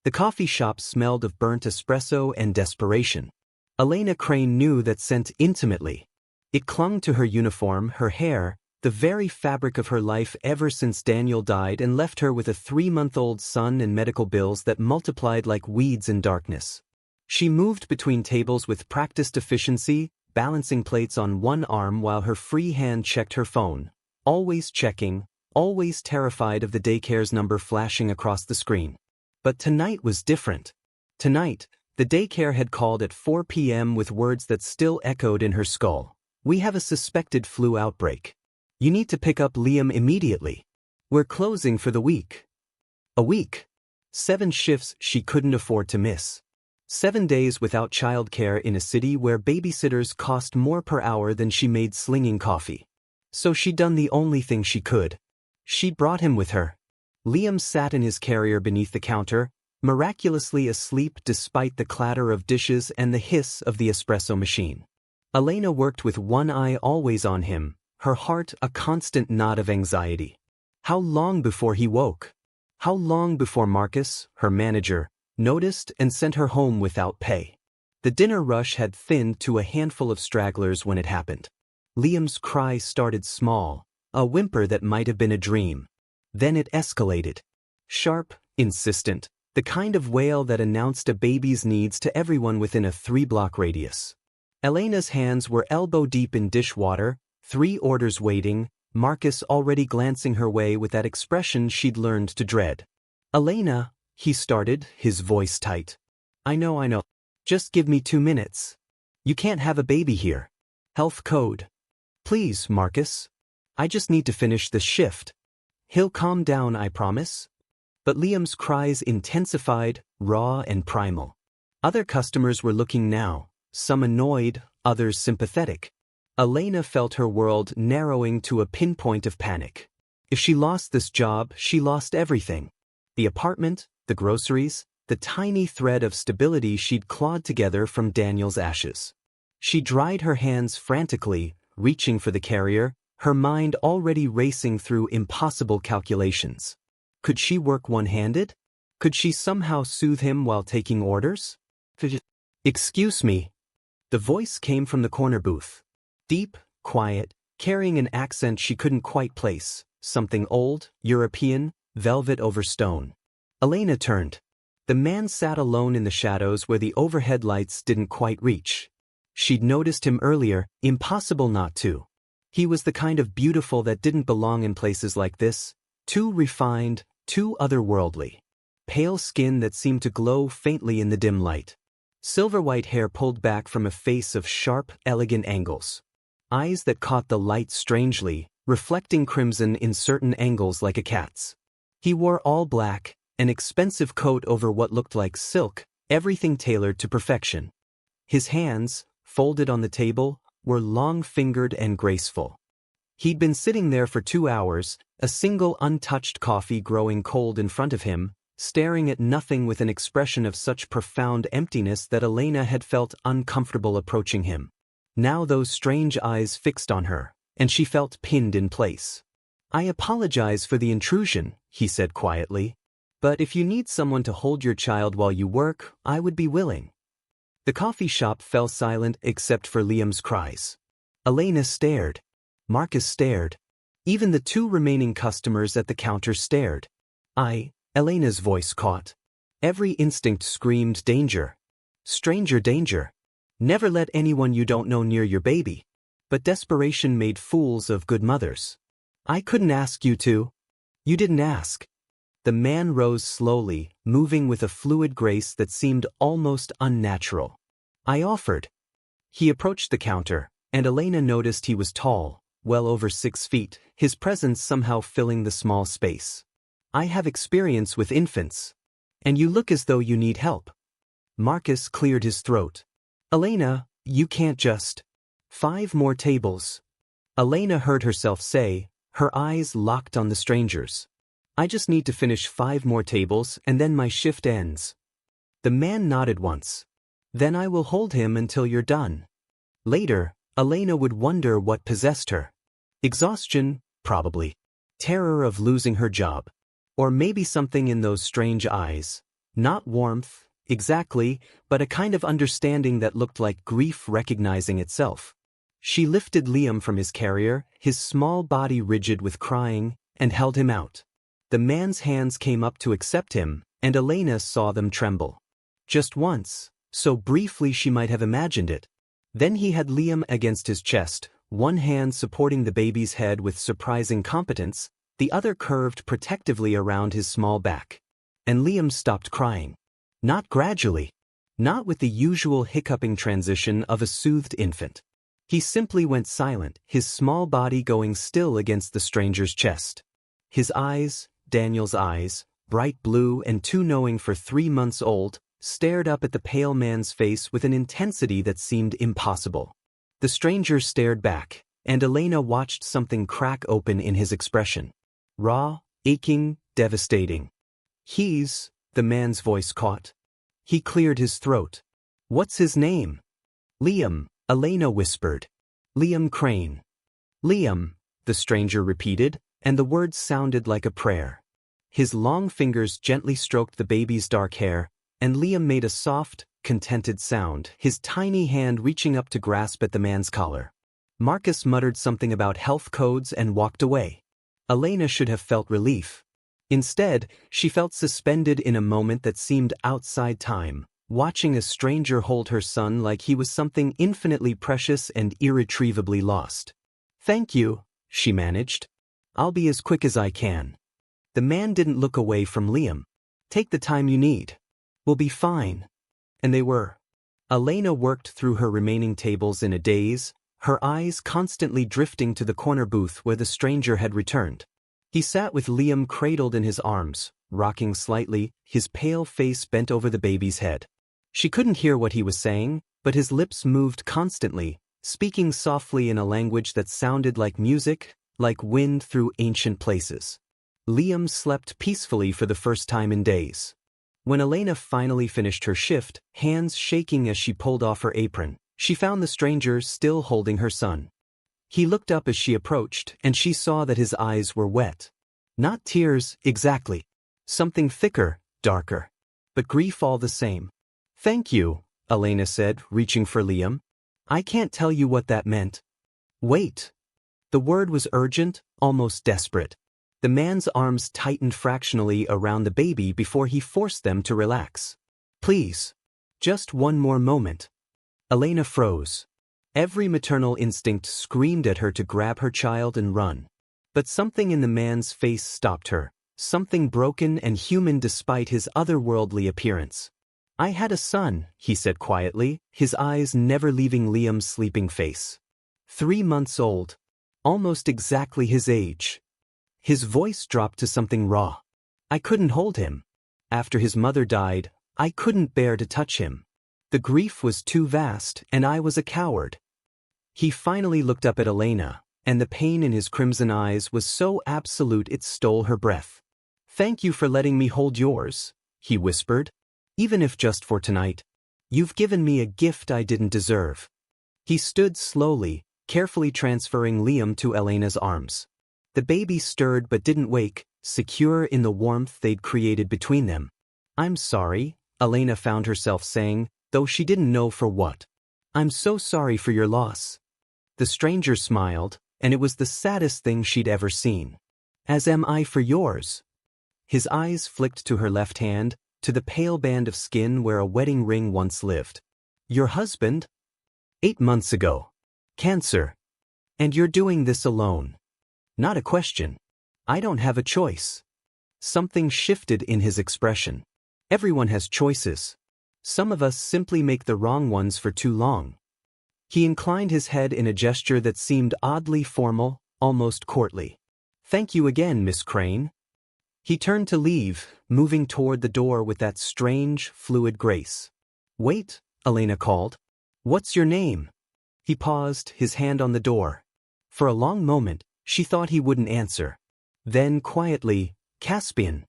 The coffee shop smelled of burnt espresso and desperation. Elena Crane knew that scent intimately. It clung to her uniform, her hair, the very fabric of her life ever since Daniel died and left her with a 3-month-old son and medical bills that multiplied like weeds in darkness. She moved between tables with practiced efficiency, balancing plates on one arm while her free hand checked her phone, always checking, always terrified of the daycare's number flashing across the screen. But tonight was different. Tonight, the daycare had called at 4 p.m. with words that still echoed in her skull. "We have a suspected flu outbreak. You need to pick up Liam immediately. We're closing for the week." A week. 7 shifts she couldn't afford to miss. 7 days without childcare in a city where babysitters cost more per hour than she made slinging coffee. So she'd done the only thing she could. She'd brought him with her. Liam sat in his carrier beneath the counter, miraculously asleep despite the clatter of dishes and the hiss of the espresso machine. Elena worked with one eye always on him, her heart a constant knot of anxiety. How long before he woke? How long before Marcus, her manager, noticed and sent her home without pay? The dinner rush had thinned to a handful of stragglers when it happened. Liam's cry started small, a whimper that might have been a dream. Then it escalated. Sharp, insistent, the kind of wail that announced a baby's needs to everyone within a 3-block radius. Elena's hands were elbow-deep in dishwater, 3 orders waiting, Marcus already glancing her way with that expression she'd learned to dread. "Elena," he started, his voice tight. I know. Just give me 2 minutes. You can't have a baby here. Health code." "Please, Marcus. I just need to finish this shift. He'll calm down, I promise." But Liam's cries intensified, raw and primal. Other customers were looking now, some annoyed, others sympathetic. Elena felt her world narrowing to a pinpoint of panic. If she lost this job, she lost everything. The apartment, the groceries, the tiny thread of stability she'd clawed together from Daniel's ashes. She dried her hands frantically, reaching for the carrier, her mind already racing through impossible calculations. Could she work one-handed? Could she somehow soothe him while taking orders? "Excuse me." The voice came from the corner booth. Deep, quiet, carrying an accent she couldn't quite place, something old, European, velvet over stone. Elena turned. The man sat alone in the shadows where the overhead lights didn't quite reach. She'd noticed him earlier, impossible not to. He was the kind of beautiful that didn't belong in places like this, too refined, too otherworldly. Pale skin that seemed to glow faintly in the dim light. Silver-white hair pulled back from a face of sharp, elegant angles. Eyes that caught the light strangely, reflecting crimson in certain angles like a cat's. He wore all black, an expensive coat over what looked like silk, everything tailored to perfection. His hands, folded on the table, were long-fingered and graceful. He'd been sitting there for 2 hours, a single untouched coffee growing cold in front of him, staring at nothing with an expression of such profound emptiness that Elena had felt uncomfortable approaching him. Now those strange eyes fixed on her, and she felt pinned in place. "I apologize for the intrusion," he said quietly. "But if you need someone to hold your child while you work, I would be willing." The coffee shop fell silent except for Liam's cries. Elena stared. Marcus stared. Even the 2 remaining customers at the counter stared. Elena's voice caught. Every instinct screamed danger. Stranger danger. Never let anyone you don't know near your baby. But desperation made fools of good mothers. "I couldn't ask you to." "You didn't ask." The man rose slowly, moving with a fluid grace that seemed almost unnatural. "I offered." He approached the counter, and Elena noticed he was tall, well over 6 feet, his presence somehow filling the small space. "I have experience with infants. And you look as though you need help." Marcus cleared his throat. "Elena, you can't just." 5 more tables." Elena heard herself say, her eyes locked on the stranger's. "I just need to finish 5 more tables and then my shift ends." The man nodded once. "Then I will hold him until you're done." Later, Elena would wonder what possessed her. Exhaustion, probably. Terror of losing her job. Or maybe something in those strange eyes. Not warmth, exactly, but a kind of understanding that looked like grief recognizing itself. She lifted Liam from his carrier, his small body rigid with crying, and held him out. The man's hands came up to accept him, and Elena saw them tremble. Just once, so briefly she might have imagined it. Then he had Liam against his chest, one hand supporting the baby's head with surprising competence, the other curved protectively around his small back. And Liam stopped crying. Not gradually. Not with the usual hiccuping transition of a soothed infant. He simply went silent, his small body going still against the stranger's chest. His eyes, Daniel's eyes, bright blue and too knowing for 3 months old, stared up at the pale man's face with an intensity that seemed impossible. The stranger stared back, and Elena watched something crack open in his expression. Raw, aching, devastating. The man's voice caught. He cleared his throat. What's his name? Liam, Elena whispered. Liam Crane. Liam, the stranger repeated, and the words sounded like a prayer. His long fingers gently stroked the baby's dark hair, and Liam made a soft, contented sound, his tiny hand reaching up to grasp at the man's collar. Marcus muttered something about health codes and walked away. Elena should have felt relief. Instead, she felt suspended in a moment that seemed outside time, watching a stranger hold her son like he was something infinitely precious and irretrievably lost. "Thank you," she managed. "I'll be as quick as I can." The man didn't look away from Liam. "Take the time you need. We'll be fine." And they were. Elena worked through her remaining tables in a daze, her eyes constantly drifting to the corner booth where the stranger had returned. He sat with Liam cradled in his arms, rocking slightly, his pale face bent over the baby's head. She couldn't hear what he was saying, but his lips moved constantly, speaking softly in a language that sounded like music, like wind through ancient places. Liam slept peacefully for the first time in days. When Elena finally finished her shift, hands shaking as she pulled off her apron, she found the stranger still holding her son. He looked up as she approached, and she saw that his eyes were wet. Not tears, exactly. Something thicker, darker. But grief all the same. "Thank you," Elena said, reaching for Liam. "I can't tell you what that meant." "Wait." The word was urgent, almost desperate. The man's arms tightened fractionally around the baby before he forced them to relax. "Please. Just one more moment." Elena froze. Every maternal instinct screamed at her to grab her child and run. But something in the man's face stopped her, something broken and human despite his otherworldly appearance. "I had a son," he said quietly, his eyes never leaving Liam's sleeping face. 3 months old. Almost exactly his age. His voice dropped to something raw. "I couldn't hold him. After his mother died, I couldn't bear to touch him. The grief was too vast, and I was a coward." He finally looked up at Elena, and the pain in his crimson eyes was so absolute it stole her breath. "Thank you for letting me hold yours," he whispered. "Even if just for tonight. You've given me a gift I didn't deserve." He stood slowly, carefully transferring Liam to Elena's arms. The baby stirred but didn't wake, secure in the warmth they'd created between them. "I'm sorry," Elena found herself saying, though she didn't know for what. "I'm so sorry for your loss." The stranger smiled, and it was the saddest thing she'd ever seen. "As am I for yours." His eyes flicked to her left hand, to the pale band of skin where a wedding ring once lived. "Your husband?" 8 months ago. Cancer. And you're doing this alone." "Not a question. I don't have a choice." Something shifted in his expression. "Everyone has choices. Some of us simply make the wrong ones for too long." He inclined his head in a gesture that seemed oddly formal, almost courtly. "Thank you again, Miss Crane." He turned to leave, moving toward the door with that strange, fluid grace. "Wait," Elena called. "What's your name?" He paused, his hand on the door. For a long moment, she thought he wouldn't answer. Then, quietly, "Caspian."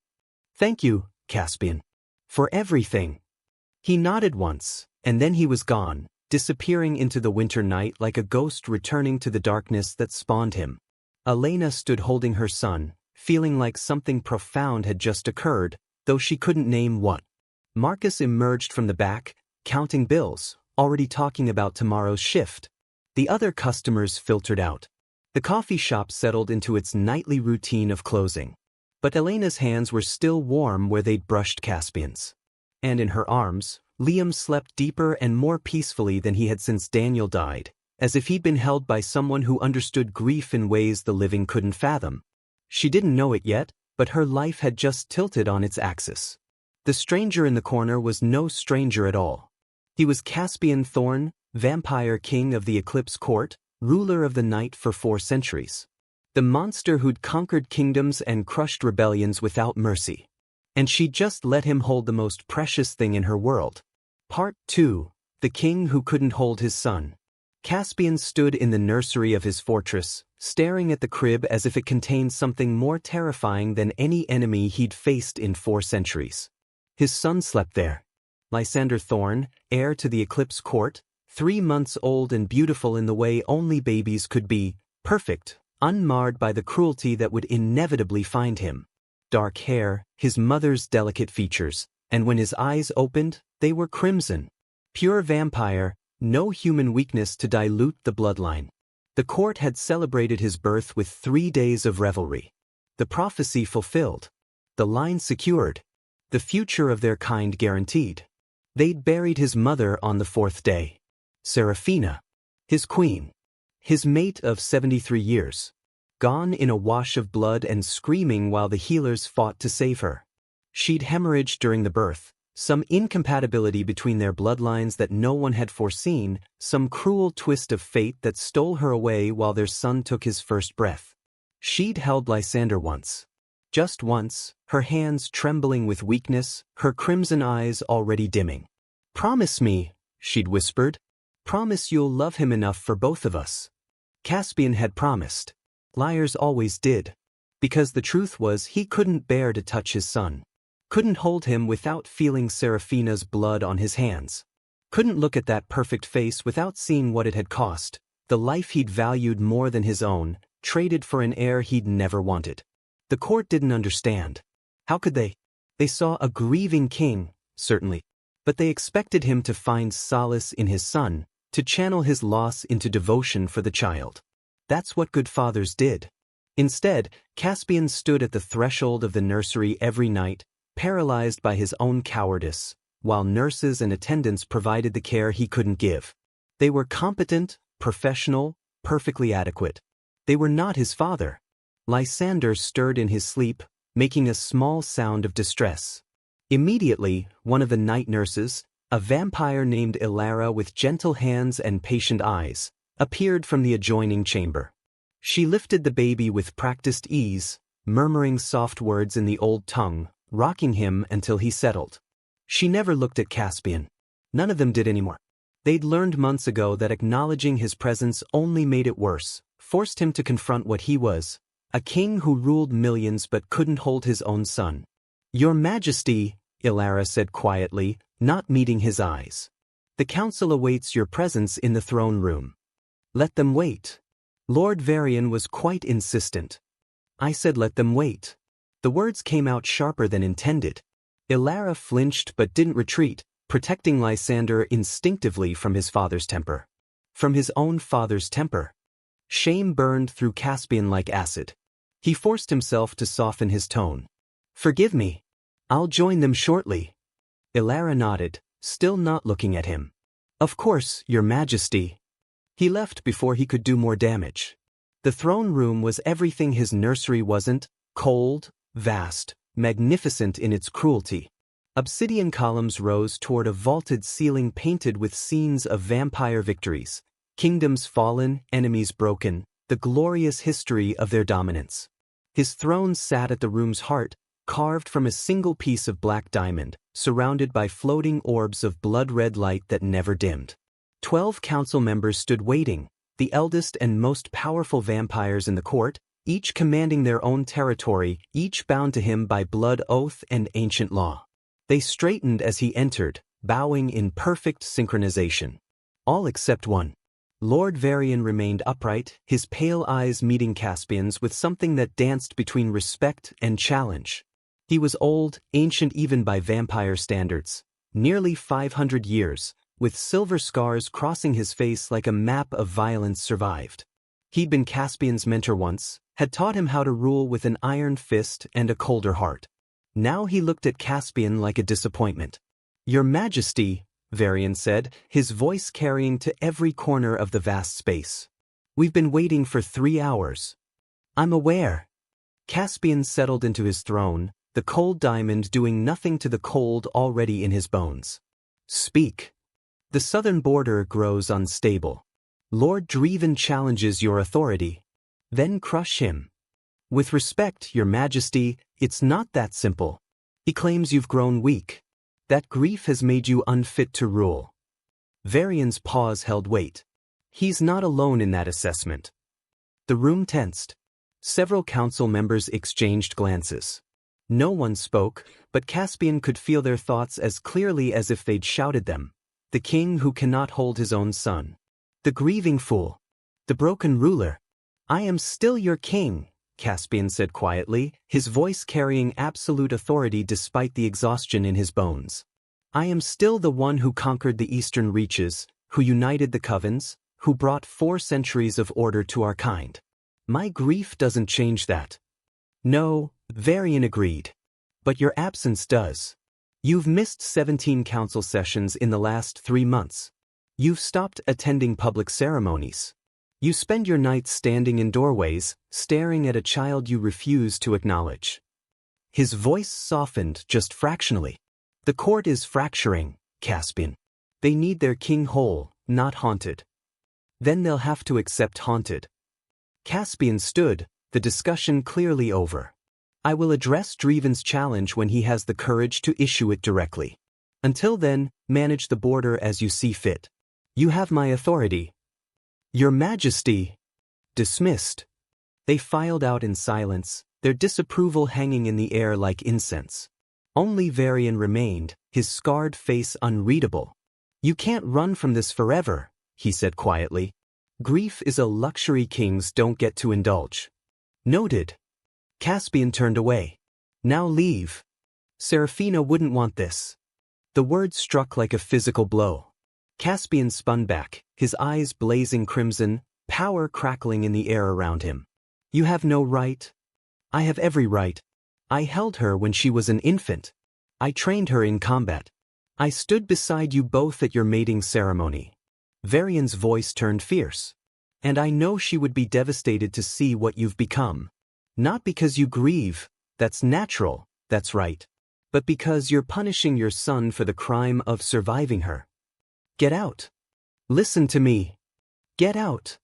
"Thank you, Caspian. For everything." He nodded once, and then he was gone, disappearing into the winter night like a ghost returning to the darkness that spawned him. Elena stood holding her son, feeling like something profound had just occurred, though she couldn't name what. Marcus emerged from the back, counting bills, already talking about tomorrow's shift. The other customers filtered out. The coffee shop settled into its nightly routine of closing. But Elena's hands were still warm where they'd brushed Caspian's. And in her arms, Liam slept deeper and more peacefully than he had since Daniel died, as if he'd been held by someone who understood grief in ways the living couldn't fathom. She didn't know it yet, but her life had just tilted on its axis. The stranger in the corner was no stranger at all. He was Caspian Thorn, vampire king of the Eclipse Court, ruler of the night for 4 centuries. The monster who'd conquered kingdoms and crushed rebellions without mercy. And she'd just let him hold the most precious thing in her world. Part 2. The king who couldn't hold his son. Caspian stood in the nursery of his fortress, staring at the crib as if it contained something more terrifying than any enemy he'd faced in 4 centuries. His son slept there. Lysander Thorn, heir to the Eclipse Court, 3 months old and beautiful in the way only babies could be, perfect, unmarred by the cruelty that would inevitably find him. Dark hair, his mother's delicate features, and when his eyes opened, they were crimson. Pure vampire, no human weakness to dilute the bloodline. The court had celebrated his birth with 3 days of revelry. The prophecy fulfilled. The line secured. The future of their kind guaranteed. They'd buried his mother on the 4th day. Seraphina. His queen. His mate of 73 years. Gone in a wash of blood and screaming while the healers fought to save her. She'd hemorrhaged during the birth, some incompatibility between their bloodlines that no one had foreseen, some cruel twist of fate that stole her away while their son took his first breath. She'd held Lysander once. Just once, her hands trembling with weakness, her crimson eyes already dimming. "Promise me," she'd whispered. "Promise you'll love him enough for both of us." Caspian had promised. Liars always did. Because the truth was he couldn't bear to touch his son. Couldn't hold him without feeling Seraphina's blood on his hands. Couldn't look at that perfect face without seeing what it had cost, the life he'd valued more than his own, traded for an heir he'd never wanted. The court didn't understand. How could they? They saw a grieving king, certainly. But they expected him to find solace in his son, to channel his loss into devotion for the child. That's what good fathers did. Instead, Caspian stood at the threshold of the nursery every night, paralyzed by his own cowardice, while nurses and attendants provided the care he couldn't give. They were competent, professional, perfectly adequate. They were not his father. Lysander stirred in his sleep, making a small sound of distress. Immediately, one of the night nurses, a vampire named Elena with gentle hands and patient eyes, appeared from the adjoining chamber. She lifted the baby with practiced ease, murmuring soft words in the old tongue, rocking him until he settled. She never looked at Caspian. None of them did anymore. They'd learned months ago that acknowledging his presence only made it worse, forced him to confront what he was, a king who ruled millions but couldn't hold his own son. "Your Majesty," Elena said quietly, not meeting his eyes. "The council awaits your presence in the throne room." "Let them wait." Lord Varian was quite insistent. "I said let them wait." The words came out sharper than intended. Elena flinched but didn't retreat, protecting Lysander instinctively from his father's temper. From his own father's temper. Shame burned through Caspian like acid. He forced himself to soften his tone. "Forgive me. I'll join them shortly." Elena nodded, still not looking at him. "Of course, Your Majesty." He left before he could do more damage. The throne room was everything his nursery wasn't: cold, vast, magnificent in its cruelty. Obsidian columns rose toward a vaulted ceiling painted with scenes of vampire victories, kingdoms fallen, enemies broken, the glorious history of their dominance. His throne sat at the room's heart, carved from a single piece of black diamond, surrounded by floating orbs of blood-red light that never dimmed. 12 council members stood waiting, the eldest and most powerful vampires in the court, each commanding their own territory, each bound to him by blood oath and ancient law. They straightened as he entered, bowing in perfect synchronization. All except one. Lord Varian remained upright, his pale eyes meeting Caspian's with something that danced between respect and challenge. He was old, ancient even by vampire standards, Nearly 500 years, with silver scars crossing his face like a map of violence survived. He'd been Caspian's mentor once, had taught him how to rule with an iron fist and a colder heart. Now he looked at Caspian like a disappointment. "Your Majesty," Varian said, his voice carrying to every corner of the vast space. "We've been waiting for 3 hours." "I'm aware." Caspian settled into his throne, the cold diamond doing nothing to the cold already in his bones. "Speak." "The southern border grows unstable. Lord Dreven challenges your authority. Then crush him." "With respect, Your Majesty, it's not that simple. He claims you've grown weak. That grief has made you unfit to rule." Varian's pause held weight. He's not alone in that assessment. The room tensed. Several council members exchanged glances. No one spoke, but Caspian could feel their thoughts as clearly as if they'd shouted them. The king who cannot hold his own son. The grieving fool. The broken ruler. "I am still your king," Caspian said quietly, his voice carrying absolute authority despite the exhaustion in his bones. "I am still the one who conquered the eastern reaches, who united the covens, who brought 4 centuries of order to our kind. My grief doesn't change that." "No," Varian agreed. "But your absence does. You've missed 17 council sessions in the last 3 months. You've stopped attending public ceremonies. You spend your nights standing in doorways, staring at a child you refuse to acknowledge." His voice softened just fractionally. "The court is fracturing, Caspian. They need their king whole, not haunted. Then they'll have to accept haunted." Caspian stood, the discussion clearly over. "I will address Dreven's challenge when he has the courage to issue it directly. Until then, manage the border as you see fit. You have my authority." "Your Majesty." Dismissed. They filed out in silence, their disapproval hanging in the air like incense. Only Varian remained, his scarred face unreadable. "You can't run from this forever," he said quietly. "Grief is a luxury kings don't get to indulge." "Noted." Caspian turned away. "Now leave. Serafina wouldn't want this." The word struck like a physical blow. Caspian spun back, his eyes blazing crimson, power crackling in the air around him. "You have no right." "I have every right. I held her when she was an infant. I trained her in combat. I stood beside you both at your mating ceremony." Varian's voice turned fierce. "And I know she would be devastated to see what you've become. Not because you grieve, that's natural, that's right. But because you're punishing your son for the crime of surviving her. Get out. Listen to me. Get out."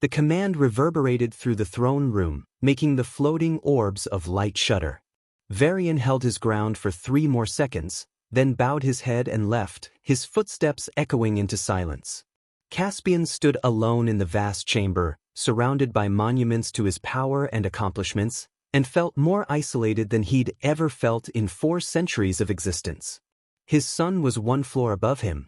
The command reverberated through the throne room, making the floating orbs of light shudder. Varian held his ground for 3 more seconds, then bowed his head and left, his footsteps echoing into silence. Caspian stood alone in the vast chamber, surrounded by monuments to his power and accomplishments, and felt more isolated than he'd ever felt in 4 centuries of existence. His son was 1 floor above him.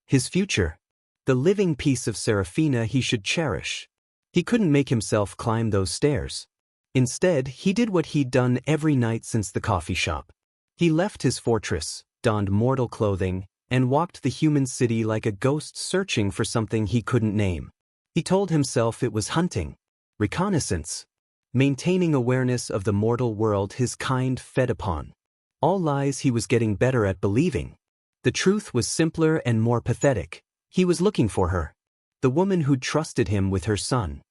His future. The living piece of Serafina he should cherish. He couldn't make himself climb those stairs. Instead, he did what he'd done every night since the coffee shop. He left his fortress, donned mortal clothing, and walked the human city like a ghost searching for something he couldn't name. He told himself it was hunting, reconnaissance, maintaining awareness of the mortal world his kind fed upon. All lies he was getting better at believing. The truth was simpler and more pathetic. He was looking for her. The woman who'd trusted him with her son.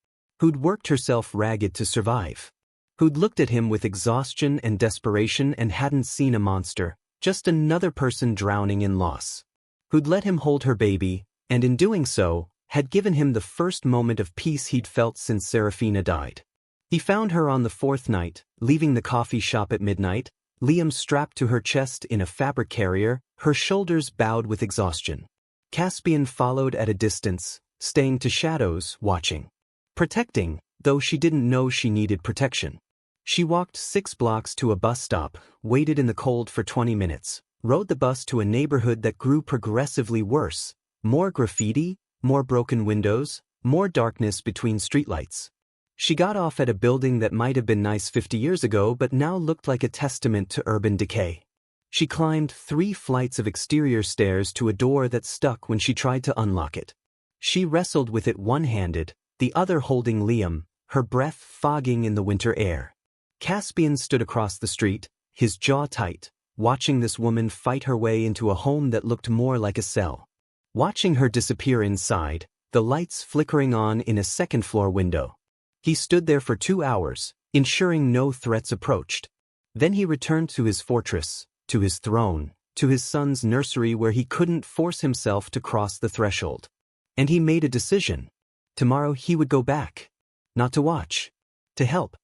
Who'd worked herself ragged to survive. Who'd looked at him with exhaustion and desperation and hadn't seen a monster, just another person drowning in loss. Who'd let him hold her baby, and in doing so, had given him the first moment of peace he'd felt since Serafina died. He found her on the 4th night, leaving the coffee shop at midnight, Liam strapped to her chest in a fabric carrier, her shoulders bowed with exhaustion. Caspian followed at a distance, staying to shadows, watching. Protecting, though she didn't know she needed protection. She walked 6 blocks to a bus stop, waited in the cold for 20 minutes, rode the bus to a neighborhood that grew progressively worse. More graffiti, more broken windows, more darkness between streetlights. She got off at a building that might have been nice 50 years ago but now looked like a testament to urban decay. She climbed 3 flights of exterior stairs to a door that stuck when she tried to unlock it. She wrestled with it one-handed, the other holding Liam, her breath fogging in the winter air. Caspian stood across the street, his jaw tight, watching this woman fight her way into a home that looked more like a cell. Watching her disappear inside, the lights flickering on in a second-floor window. He stood there for 2 hours, ensuring no threats approached. Then he returned to his fortress, to his throne, to his son's nursery where he couldn't force himself to cross the threshold. And he made a decision. Tomorrow he would go back. Not to watch. To help.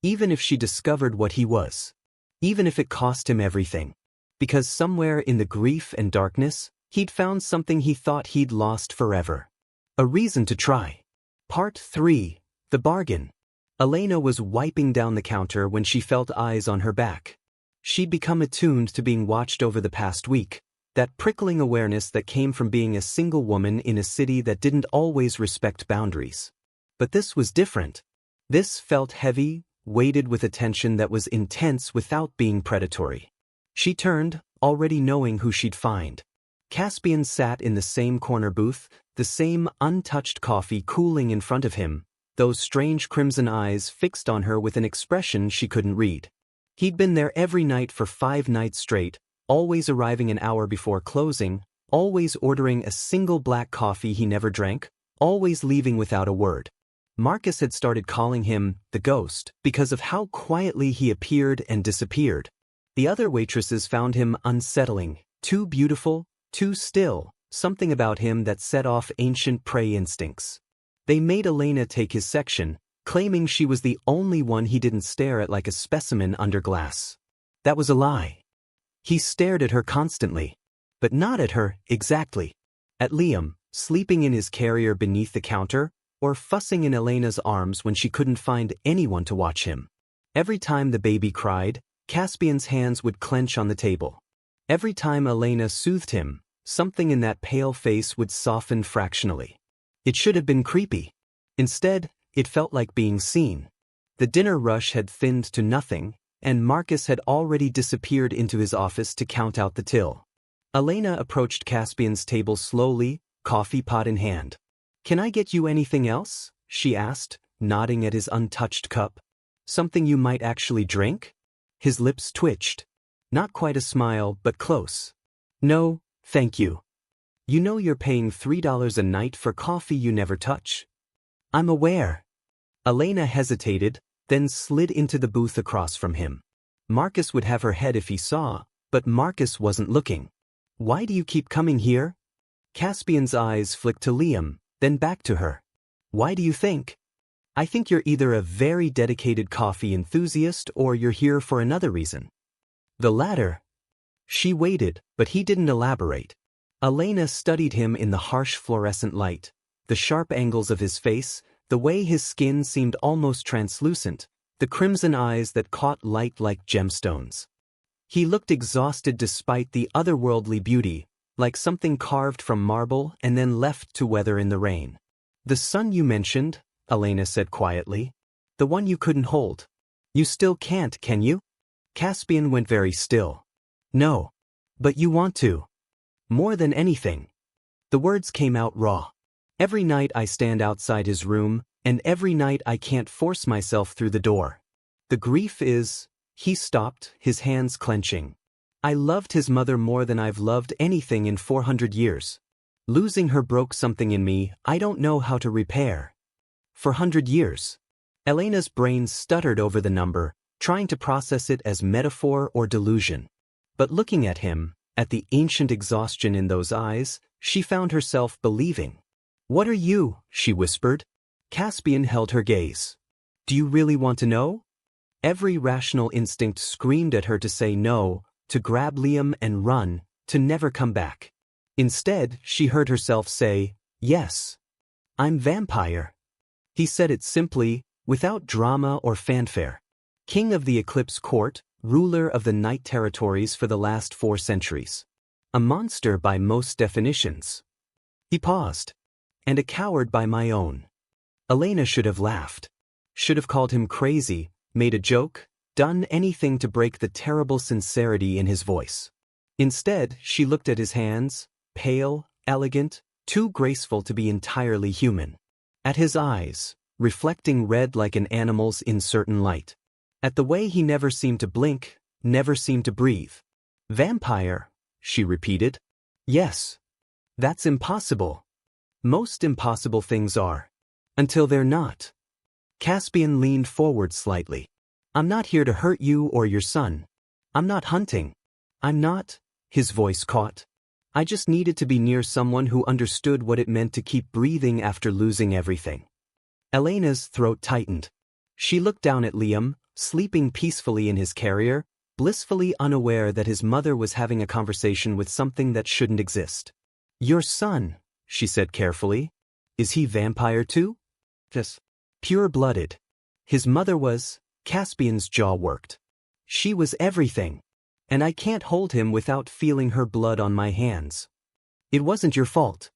Even if she discovered what he was. Even if it cost him everything. Because somewhere in the grief and darkness, he'd found something he thought he'd lost forever. A reason to try. Part 3. The bargain. Elena was wiping down the counter when she felt eyes on her back. She'd become attuned to being watched over the past week, that prickling awareness that came from being a single woman in a city that didn't always respect boundaries. But this was different. This felt heavy, weighted with attention that was intense without being predatory. She turned, already knowing who she'd find. Caspian sat in the same corner booth, the same untouched coffee cooling in front of him, those strange crimson eyes fixed on her with an expression she couldn't read. He'd been there every night for 5 nights straight, always arriving an hour before closing, always ordering a single black coffee he never drank, always leaving without a word. Marcus had started calling him the ghost because of how quietly he appeared and disappeared. The other waitresses found him unsettling, too beautiful, too still, something about him that set off ancient prey instincts. They made Elena take his section, claiming she was the only one he didn't stare at like a specimen under glass. That was a lie. He stared at her constantly. But not at her, exactly. At Liam, sleeping in his carrier beneath the counter, or fussing in Elena's arms when she couldn't find anyone to watch him. Every time the baby cried, Caspian's hands would clench on the table. Every time Elena soothed him, something in that pale face would soften fractionally. It should have been creepy. Instead, it felt like being seen. The dinner rush had thinned to nothing, and Marcus had already disappeared into his office to count out the till. Elena approached Caspian's table slowly, coffee pot in hand. "Can I get you anything else?" she asked, nodding at his untouched cup. "Something you might actually drink?" His lips twitched. Not quite a smile, but close. "No, thank you. You know you're paying $3 a night for coffee you never touch." "I'm aware." Elena hesitated, then slid into the booth across from him. Marcus would have her head if he saw, but Marcus wasn't looking. "Why do you keep coming here?" Caspian's eyes flicked to Liam, then back to her. "Why do you think?" "I think you're either a very dedicated coffee enthusiast or you're here for another reason." "The latter." She waited, but he didn't elaborate. Elena studied him in the harsh fluorescent light, the sharp angles of his face, the way his skin seemed almost translucent, the crimson eyes that caught light like gemstones. He looked exhausted despite the otherworldly beauty, like something carved from marble and then left to weather in the rain. "The son you mentioned," Elena said quietly. "The one you couldn't hold. You still can't, can you?" Caspian went very still. "No. But you want to. More than anything." The words came out raw. "Every night I stand outside his room, and every night I can't force myself through the door. The grief is..." He stopped, his hands clenching. "I loved his mother more than I've loved anything in 400 years. Losing her broke something in me I don't know how to repair. 400 years. Elena's brain stuttered over the number, trying to process it as metaphor or delusion. But looking at him, at the ancient exhaustion in those eyes, she found herself believing. "What are you?" she whispered. Caspian held her gaze. "Do you really want to know?" Every rational instinct screamed at her to say no, to grab Liam and run, to never come back. Instead, she heard herself say, "Yes. I'm vampire." He said it simply, without drama or fanfare. King of the Eclipse Court, ruler of the Night Territories for the last 4 centuries. A monster by most definitions. He paused. "And a coward by my own." Elena should have laughed. Should have called him crazy, made a joke, done anything to break the terrible sincerity in his voice. Instead, she looked at his hands, pale, elegant, too graceful to be entirely human. At his eyes, reflecting red like an animal's in certain light. At the way he never seemed to blink, never seemed to breathe. Vampire, she repeated. Yes. That's impossible. Most impossible things are. Until they're not. Caspian leaned forward slightly. I'm not here to hurt you or your son. I'm not hunting. I'm not, his voice caught. I just needed to be near someone who understood what it meant to keep breathing after losing everything. Elena's throat tightened. She looked down at Liam, sleeping peacefully in his carrier, blissfully unaware that his mother was having a conversation with something that shouldn't exist. Your son, she said carefully. Is he vampire too? Yes. Pure-blooded. His mother was. Caspian's jaw worked. She was everything. And I can't hold him without feeling her blood on my hands. It wasn't your fault.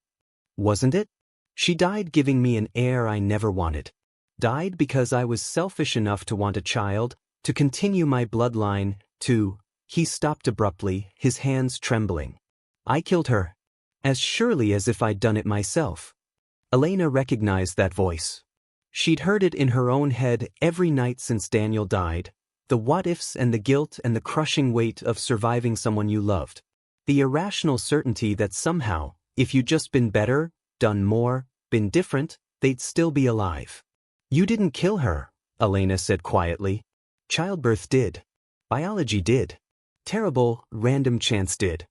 Wasn't it? She died giving me an heir I never wanted. Died because I was selfish enough to want a child, to continue my bloodline, to... He stopped abruptly, his hands trembling. I killed her. As surely as if I'd done it myself. Elena recognized that voice. She'd heard it in her own head every night since Daniel died, the what-ifs and the guilt and the crushing weight of surviving someone you loved. The irrational certainty that somehow, if you'd just been better, done more, been different, they'd still be alive. You didn't kill her, Elena said quietly. Childbirth did. Biology did. Terrible, random chance did.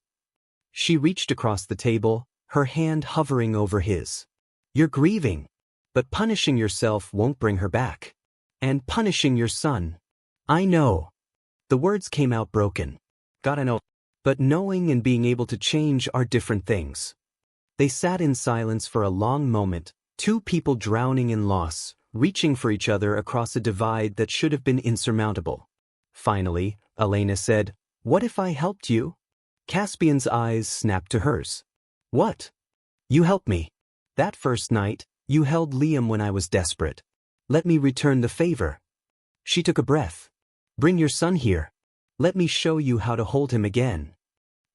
She reached across the table, her hand hovering over his. You're grieving. But punishing yourself won't bring her back. And punishing your son. I know. The words came out broken. Gotta know. But knowing and being able to change are different things. They sat in silence for a long moment, two people drowning in loss, reaching for each other across a divide that should have been insurmountable. Finally, Elena said, What if I helped you? Caspian's eyes snapped to hers. What? You helped me. That first night, you held Liam when I was desperate. Let me return the favor. She took a breath. Bring your son here. Let me show you how to hold him again.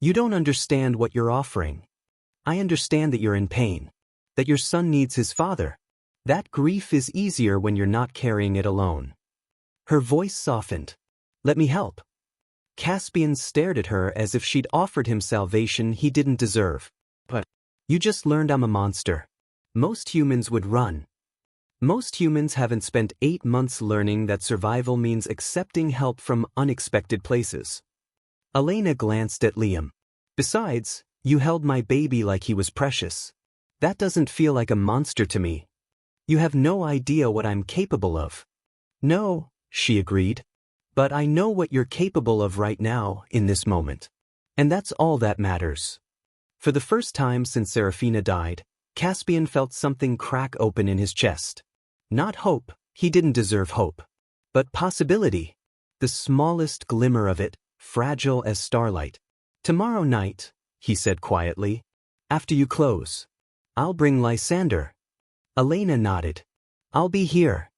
You don't understand what you're offering. I understand that you're in pain. That your son needs his father. That grief is easier when you're not carrying it alone. Her voice softened. Let me help. Caspian stared at her as if she'd offered him salvation he didn't deserve. But you just learned I'm a monster. Most humans would run. Most humans haven't spent 8 months learning that survival means accepting help from unexpected places. Elena glanced at Liam. Besides, you held my baby like he was precious. That doesn't feel like a monster to me. You have no idea what I'm capable of. No, she agreed. But I know what you're capable of right now, in this moment. And that's all that matters. For the first time since Serafina died, Caspian felt something crack open in his chest. Not hope, he didn't deserve hope. But possibility. The smallest glimmer of it, fragile as starlight. Tomorrow night, he said quietly. After you close. I'll bring Lysander. Elena nodded. I'll be here.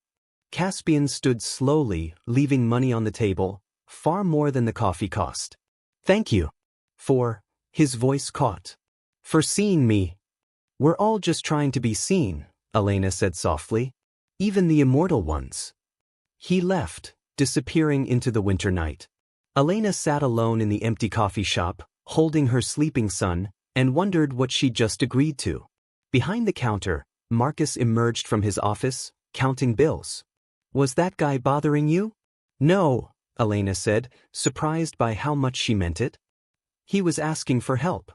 Caspian stood slowly, leaving money on the table, far more than the coffee cost. Thank you. For, his voice caught. For seeing me. We're all just trying to be seen, Elena said softly. Even the immortal ones. He left, disappearing into the winter night. Elena sat alone in the empty coffee shop, holding her sleeping son, and wondered what she'd just agreed to. Behind the counter, Marcus emerged from his office, counting bills. Was that guy bothering you? No, Elena said, surprised by how much she meant it. He was asking for help.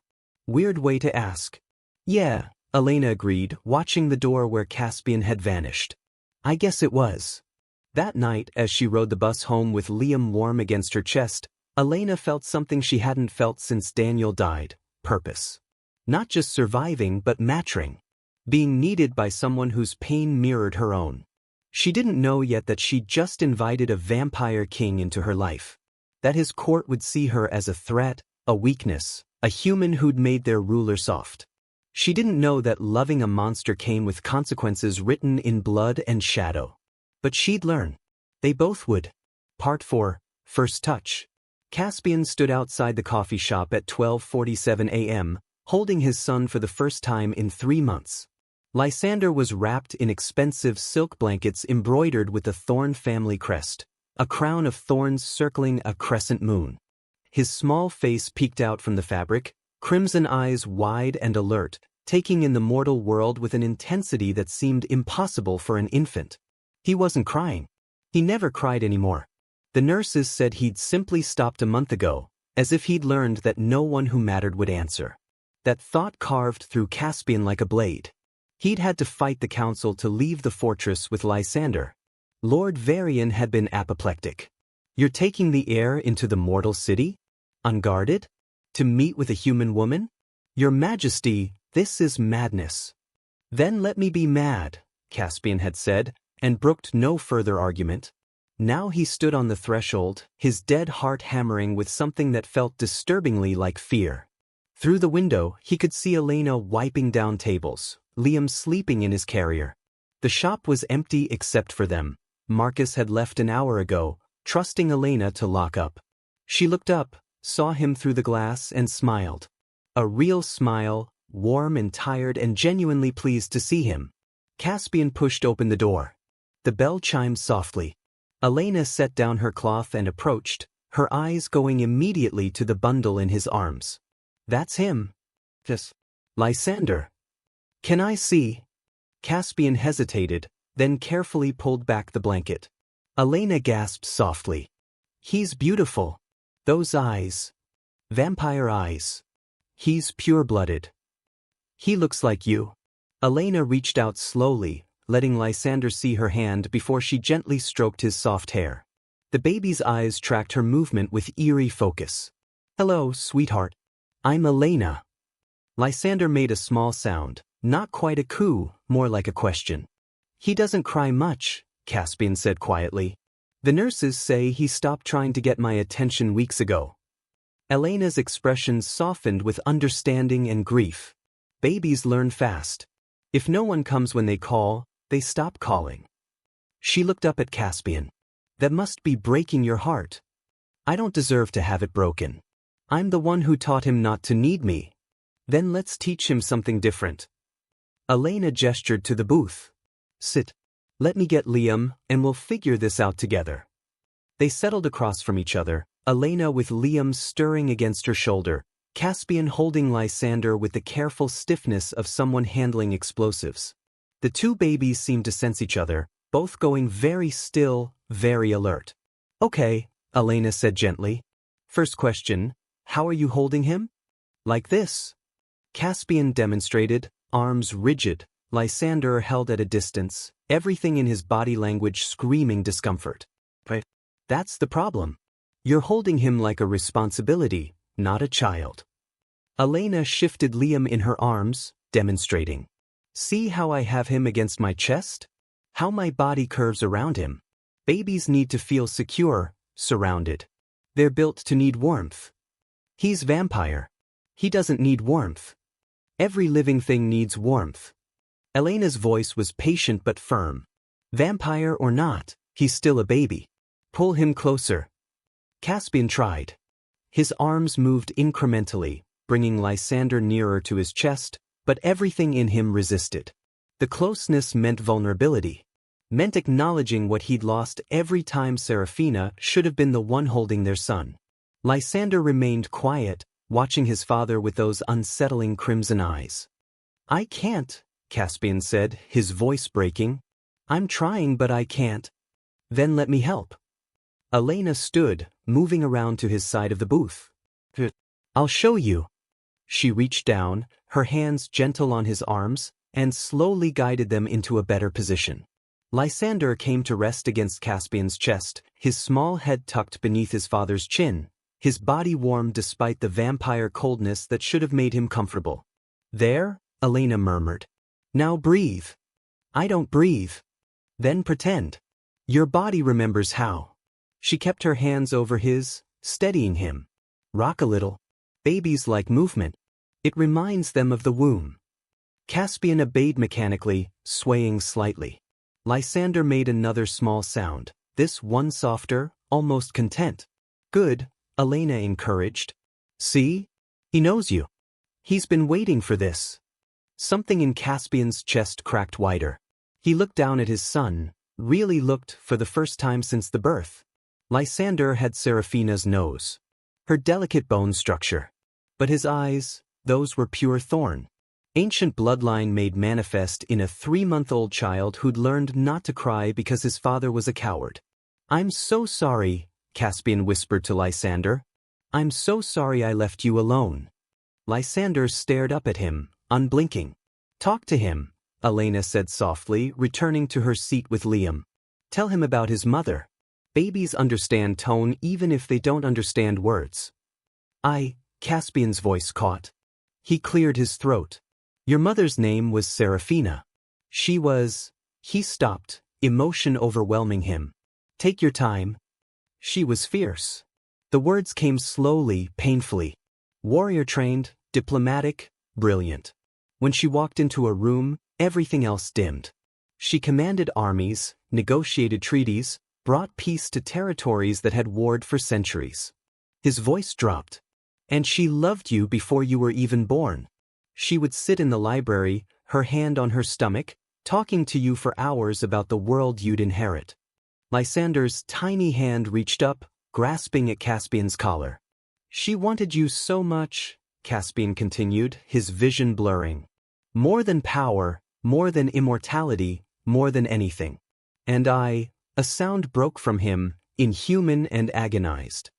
Weird way to ask. Yeah, Elena agreed, watching the door where Caspian had vanished. I guess it was. That night, as she rode the bus home with Liam warm against her chest, Elena felt something she hadn't felt since Daniel died, purpose. Not just surviving but matching. Being needed by someone whose pain mirrored her own. She didn't know yet that she'd just invited a vampire king into her life. That his court would see her as a threat, a weakness, a human who'd made their ruler soft. She didn't know that loving a monster came with consequences written in blood and shadow. But she'd learn. They both would. Part 4, First Touch. Caspian stood outside the coffee shop at 12:47 a.m., holding his son for the first time in 3 months. Lysander was wrapped in expensive silk blankets embroidered with the Thorn family crest, a crown of thorns circling a crescent moon. His small face peeked out from the fabric, crimson eyes wide and alert, taking in the mortal world with an intensity that seemed impossible for an infant. He wasn't crying. He never cried anymore. The nurses said he'd simply stopped a month ago, as if he'd learned that no one who mattered would answer. That thought carved through Caspian like a blade. He'd had to fight the council to leave the fortress with Lysander. Lord Varian had been apoplectic. You're taking the heir into the mortal city? Unguarded? To meet with a human woman? Your Majesty, this is madness. Then let me be mad, Caspian had said, and brooked no further argument. Now he stood on the threshold, his dead heart hammering with something that felt disturbingly like fear. Through the window, he could see Elena wiping down tables, Liam sleeping in his carrier. The shop was empty except for them. Marcus had left an hour ago, trusting Elena to lock up. She looked up, saw him through the glass and smiled. A real smile, warm and tired and genuinely pleased to see him. Caspian pushed open the door. The bell chimed softly. Elena set down her cloth and approached, her eyes going immediately to the bundle in his arms. That's him. Yes. Lysander. Can I see? Caspian hesitated, then carefully pulled back the blanket. Elena gasped softly. He's beautiful. Those eyes. Vampire eyes. He's pure-blooded. He looks like you. Elena reached out slowly, letting Lysander see her hand before she gently stroked his soft hair. The baby's eyes tracked her movement with eerie focus. Hello, sweetheart. I'm Elena. Lysander made a small sound, not quite a coo, more like a question. He doesn't cry much, Caspian said quietly. The nurses say he stopped trying to get my attention weeks ago. Elena's expression softened with understanding and grief. Babies learn fast. If no one comes when they call, they stop calling. She looked up at Caspian. That must be breaking your heart. I don't deserve to have it broken. I'm the one who taught him not to need me. Then let's teach him something different. Elena gestured to the booth. Sit. Let me get Liam, and we'll figure this out together. They settled across from each other, Elena with Liam stirring against her shoulder, Caspian holding Lysander with the careful stiffness of someone handling explosives. The two babies seemed to sense each other, both going very still, very alert. Okay, Elena said gently. First question, how are you holding him? Like this. Caspian demonstrated, arms rigid, Lysander held at a distance, everything in his body language screaming discomfort. But that's the problem. You're holding him like a responsibility, not a child. Elena shifted Liam in her arms, demonstrating. See how I have him against my chest? How my body curves around him. Babies need to feel secure, surrounded. They're built to need warmth. He's vampire. He doesn't need warmth. Every living thing needs warmth. Elena's voice was patient but firm. Vampire or not, he's still a baby. Pull him closer. Caspian tried. His arms moved incrementally, bringing Lysander nearer to his chest, but everything in him resisted. The closeness meant vulnerability. Meant acknowledging what he'd lost every time Serafina should have been the one holding their son. Lysander remained quiet, watching his father with those unsettling crimson eyes. I can't, Caspian said, his voice breaking. I'm trying but I can't. Then let me help. Elena stood, moving around to his side of the booth. I'll show you. She reached down, her hands gentle on his arms, and slowly guided them into a better position. Lysander came to rest against Caspian's chest, his small head tucked beneath his father's chin, his body warm despite the vampire coldness that should have made him comfortable. There, Elena murmured. Now breathe. I don't breathe. Then pretend. Your body remembers how. She kept her hands over his, steadying him. Rock a little. Babies like movement. It reminds them of the womb. Caspian obeyed mechanically, swaying slightly. Lysander made another small sound, this one softer, almost content. Good, Elena encouraged. See? He knows you. He's been waiting for this. Something in Caspian's chest cracked wider. He looked down at his son, really looked for the first time since the birth. Lysander had Seraphina's nose, her delicate bone structure. But his eyes, those were pure thorn. Ancient bloodline made manifest in a 3-month-old child who'd learned not to cry because his father was a coward. I'm so sorry, Caspian whispered to Lysander. I'm so sorry I left you alone. Lysander stared up at him, unblinking. Talk to him, Elena said softly, returning to her seat with Liam. Tell him about his mother. Babies understand tone even if they don't understand words. Caspian's voice caught. He cleared his throat. Your mother's name was Seraphina. He stopped, emotion overwhelming him. Take your time. She was fierce. The words came slowly, painfully. Warrior-trained, diplomatic, brilliant. When she walked into a room, everything else dimmed. She commanded armies, negotiated treaties, brought peace to territories that had warred for centuries. His voice dropped. And she loved you before you were even born. She would sit in the library, her hand on her stomach, talking to you for hours about the world you'd inherit. Lysander's tiny hand reached up, grasping at Caspian's collar. She wanted you so much, Caspian continued, his vision blurring. More than power, more than immortality, more than anything. And a sound broke from him, inhuman and agonized.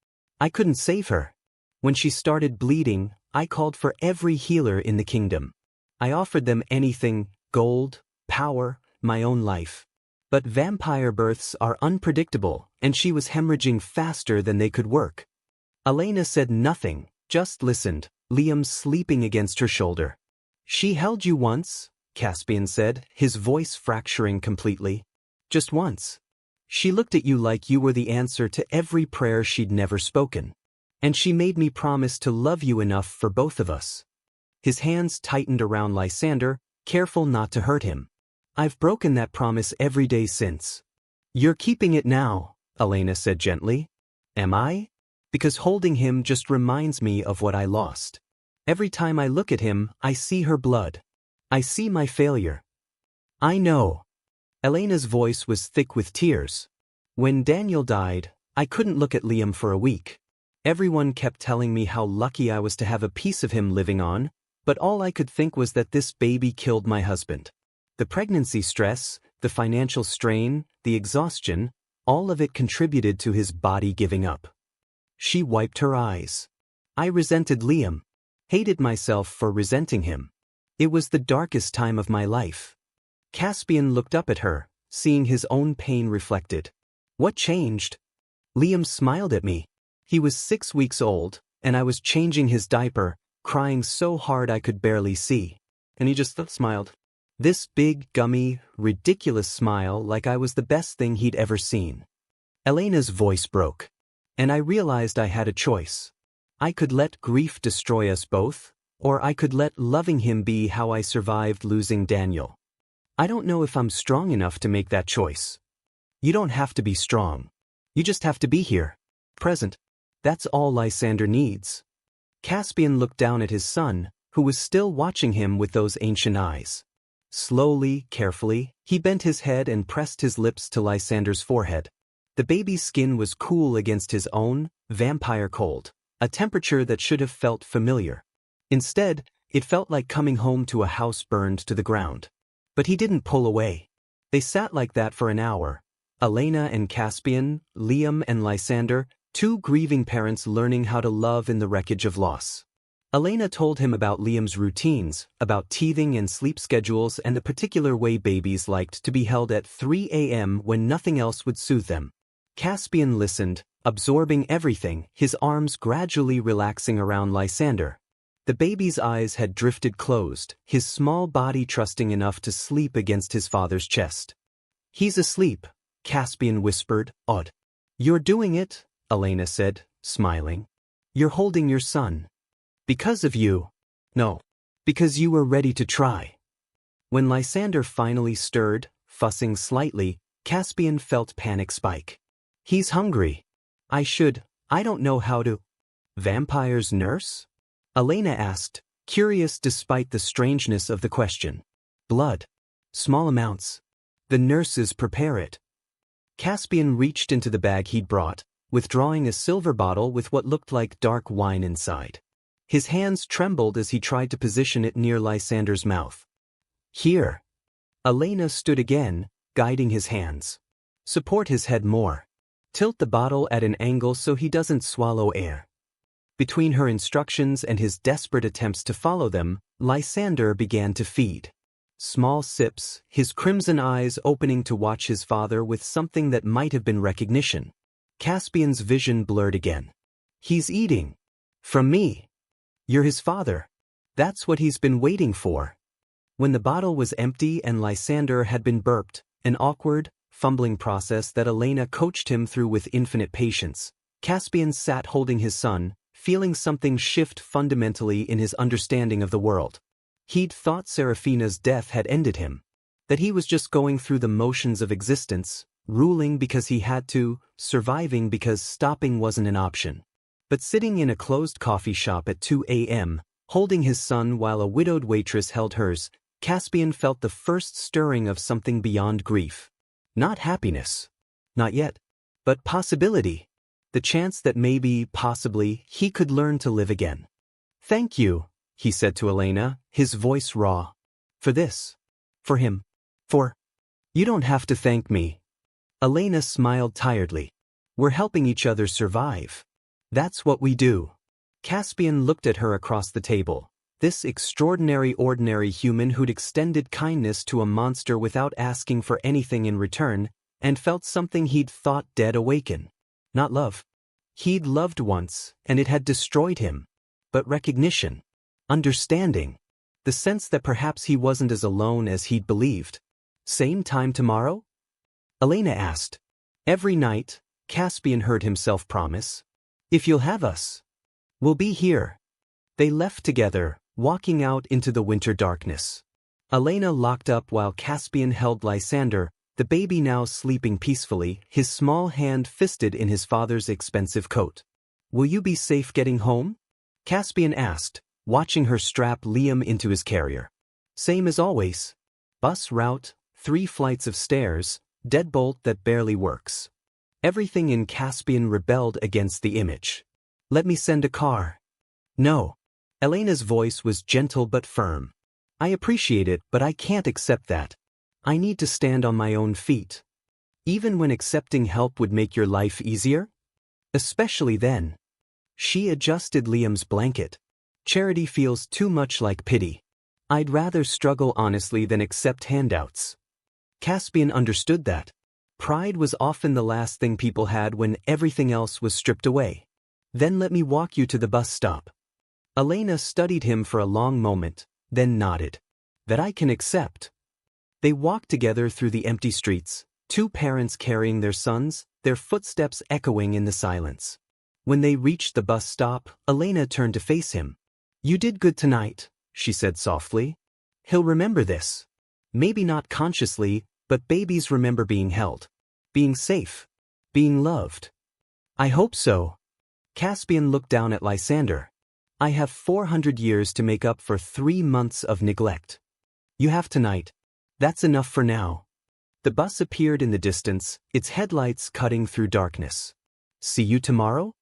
I couldn't save her. When she started bleeding, I called for every healer in the kingdom. I offered them anything, gold, power, my own life. But vampire births are unpredictable, and she was hemorrhaging faster than they could work. Elena said nothing, just listened, Liam sleeping against her shoulder. She held you once, Caspian said, his voice fracturing completely. Just once. She looked at you like you were the answer to every prayer she'd never spoken. And she made me promise to love you enough for both of us. His hands tightened around Lysander, careful not to hurt him. I've broken that promise every day since. You're keeping it now, Elena said gently. Am I? Because holding him just reminds me of what I lost. Every time I look at him, I see her blood. I see my failure. I know. Elena's voice was thick with tears. When Daniel died, I couldn't look at Liam for a week. Everyone kept telling me how lucky I was to have a piece of him living on, but all I could think was that this baby killed my husband. The pregnancy stress, the financial strain, the exhaustion, all of it contributed to his body giving up. She wiped her eyes. I resented Liam. Hated myself for resenting him. It was the darkest time of my life. Caspian looked up at her, seeing his own pain reflected. What changed? Liam smiled at me. He was 6 weeks old, and I was changing his diaper, crying so hard I could barely see. And he just smiled. This big, gummy, ridiculous smile like I was the best thing he'd ever seen. Elena's voice broke. And I realized I had a choice. I could let grief destroy us both, or I could let loving him be how I survived losing Daniel. I don't know if I'm strong enough to make that choice. You don't have to be strong. You just have to be here. Present. That's all Lysander needs. Caspian looked down at his son, who was still watching him with those ancient eyes. Slowly, carefully, he bent his head and pressed his lips to Lysander's forehead. The baby's skin was cool against his own, vampire cold, a temperature that should have felt familiar. Instead, it felt like coming home to a house burned to the ground. But he didn't pull away. They sat like that for an hour. Elena and Caspian, Liam and Lysander, 2 grieving parents learning how to love in the wreckage of loss. Elena told him about Liam's routines, about teething and sleep schedules and the particular way babies liked to be held at 3 a.m. when nothing else would soothe them. Caspian listened, absorbing everything, his arms gradually relaxing around Lysander. The baby's eyes had drifted closed, his small body trusting enough to sleep against his father's chest. He's asleep, Caspian whispered, awed. You're doing it, Elena said, smiling. You're holding your son. Because of you. No. Because you were ready to try. When Lysander finally stirred, fussing slightly, Caspian felt panic spike. He's hungry. I don't know how to. Vampire's nurse? Elena asked, curious despite the strangeness of the question. Blood. Small amounts. The nurses prepare it. Caspian reached into the bag he'd brought, withdrawing a silver bottle with what looked like dark wine inside. His hands trembled as he tried to position it near Lysander's mouth. Here. Elena stood again, guiding his hands. Support his head more. Tilt the bottle at an angle so he doesn't swallow air. Between her instructions and his desperate attempts to follow them, Lysander began to feed. Small sips, his crimson eyes opening to watch his father with something that might have been recognition. Caspian's vision blurred again. He's eating. From me. You're his father. That's what he's been waiting for. When the bottle was empty and Lysander had been burped, an awkward, fumbling process that Elena coached him through with infinite patience, Caspian sat holding his son, feeling something shift fundamentally in his understanding of the world. He'd thought Seraphina's death had ended him. That he was just going through the motions of existence, ruling because he had to, surviving because stopping wasn't an option. But sitting in a closed coffee shop at 2 a.m., holding his son while a widowed waitress held hers, Caspian felt the first stirring of something beyond grief. Not happiness. Not yet. But possibility. The chance that maybe, possibly, he could learn to live again. Thank you, he said to Elena, his voice raw. For this. For him. You don't have to thank me. Elena smiled tiredly. We're helping each other survive. That's what we do. Caspian looked at her across the table. This extraordinary ordinary human who'd extended kindness to a monster without asking for anything in return, and felt something he'd thought dead awaken. Not love. He'd loved once, and it had destroyed him. But recognition. Understanding. The sense that perhaps he wasn't as alone as he'd believed. Same time tomorrow? Elena asked. Every night, Caspian heard himself promise. If you'll have us. We'll be here. They left together, walking out into the winter darkness. Elena locked up while Caspian held Lysander, the baby now sleeping peacefully, his small hand fisted in his father's expensive coat. Will you be safe getting home? Caspian asked, watching her strap Liam into his carrier. Same as always. Bus route, 3 flights of stairs, deadbolt that barely works. Everything in Caspian rebelled against the image. Let me send a car. No. Elena's voice was gentle but firm. I appreciate it, but I can't accept that. I need to stand on my own feet. Even when accepting help would make your life easier? Especially then. She adjusted Liam's blanket. Charity feels too much like pity. I'd rather struggle honestly than accept handouts. Caspian understood that. Pride was often the last thing people had when everything else was stripped away. Then let me walk you to the bus stop. Elena studied him for a long moment, then nodded. That I can accept. They walked together through the empty streets, 2 parents carrying their sons, their footsteps echoing in the silence. When they reached the bus stop, Elena turned to face him. You did good tonight, she said softly. He'll remember this. Maybe not consciously, but babies remember being held. Being safe. Being loved. I hope so. Caspian looked down at Lysander. I have 400 years to make up for 3 months of neglect. You have tonight. That's enough for now. The bus appeared in the distance, its headlights cutting through darkness. See you tomorrow?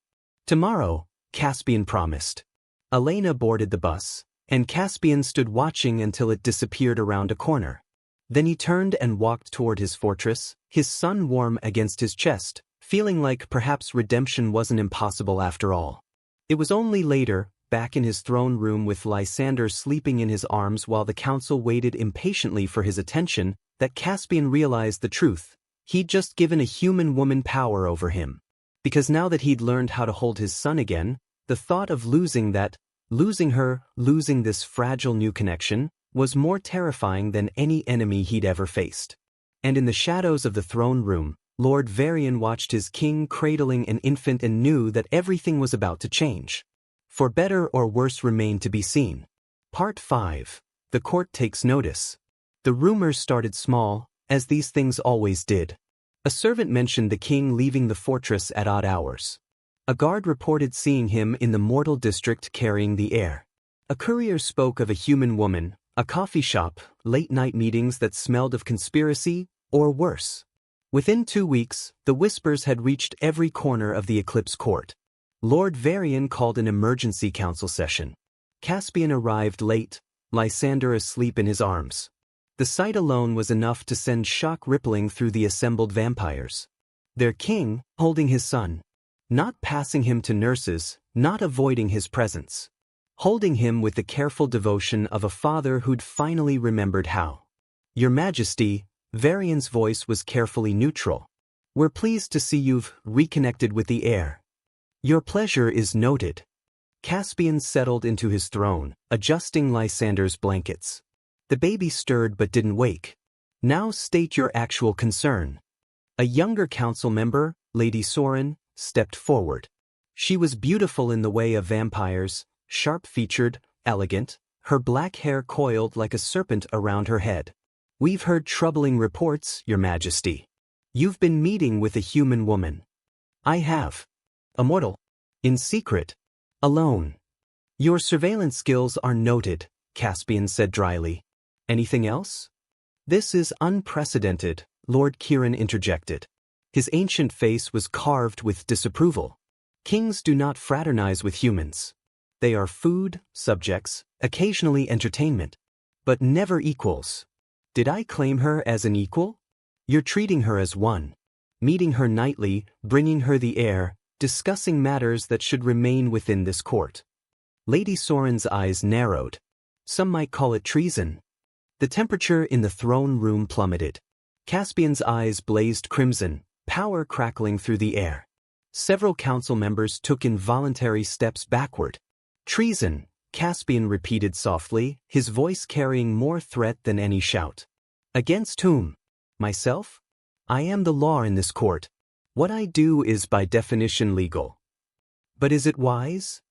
Tomorrow, Caspian promised. Elena boarded the bus, and Caspian stood watching until it disappeared around a corner. Then he turned and walked toward his fortress, his son warm against his chest, feeling like perhaps redemption wasn't impossible after all. It was only later, back in his throne room with Lysander sleeping in his arms while the council waited impatiently for his attention, that Caspian realized the truth. He'd just given a human woman power over him. Because now that he'd learned how to hold his son again, the thought of losing her, losing this fragile new connection, was more terrifying than any enemy he'd ever faced. And in the shadows of the throne room, Lord Varian watched his king cradling an infant and knew that everything was about to change. For better or worse remained to be seen. Part 5. The court takes notice. The rumors started small, as these things always did. A servant mentioned the king leaving the fortress at odd hours. A guard reported seeing him in the mortal district carrying the air. A courier spoke of a human woman, a coffee shop, late-night meetings that smelled of conspiracy, or worse. Within 2 weeks, the whispers had reached every corner of the Eclipse court. Lord Varian called an emergency council session. Caspian arrived late, Lysander asleep in his arms. The sight alone was enough to send shock rippling through the assembled vampires. Their king, holding his son. Not passing him to nurses, not avoiding his presence. Holding him with the careful devotion of a father who'd finally remembered how. Your Majesty, Varian's voice was carefully neutral. We're pleased to see you've reconnected with the heir. Your pleasure is noted. Caspian settled into his throne, adjusting Lysander's blankets. The baby stirred but didn't wake. Now state your actual concern. A younger council member, Lady Soren, stepped forward. She was beautiful in the way of vampires, sharp-featured, elegant, her black hair coiled like a serpent around her head. We've heard troubling reports, Your Majesty. You've been meeting with a human woman. I have. A mortal. In secret. Alone. Your surveillance skills are noted, Caspian said dryly. Anything else? This is unprecedented, Lord Kieran interjected. His ancient face was carved with disapproval. Kings do not fraternize with humans. They are food, subjects, occasionally entertainment. But never equals. Did I claim her as an equal? You're treating her as one. Meeting her nightly, bringing her the air, discussing matters that should remain within this court. Lady Soren's eyes narrowed. Some might call it treason. The temperature in the throne room plummeted. Caspian's eyes blazed crimson, power crackling through the air. Several council members took involuntary steps backward. Treason, Caspian repeated softly, his voice carrying more threat than any shout. Against whom? Myself? I am the law in this court. What I do is by definition legal. But is it wise?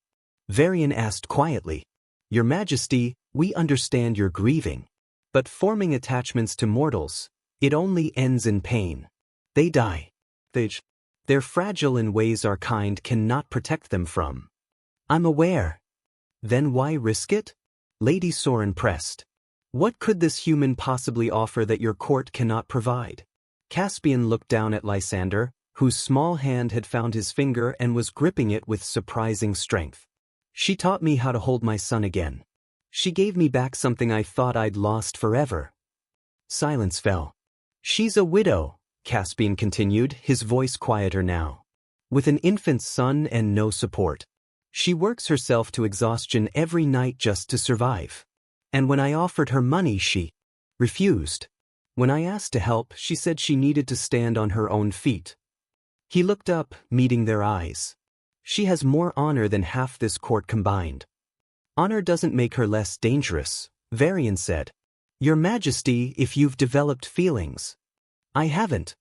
Varian asked quietly. Your Majesty, we understand you're grieving. But forming attachments to mortals, it only ends in pain. They die. They're fragile in ways our kind cannot protect them from. I'm aware. Then why risk it? Lady Soren pressed. What could this human possibly offer that your court cannot provide? Caspian looked down at Lysander, whose small hand had found his finger and was gripping it with surprising strength. She taught me how to hold my son again. She gave me back something I thought I'd lost forever. Silence fell. She's a widow, Caspian continued, his voice quieter now. With an infant son and no support. She works herself to exhaustion every night just to survive. And when I offered her money, she refused. When I asked to help, she said she needed to stand on her own feet. He looked up, meeting their eyes. She has more honor than half this court combined. Honor doesn't make her less dangerous, Varian said. Your Majesty, if you've developed feelings. I haven't.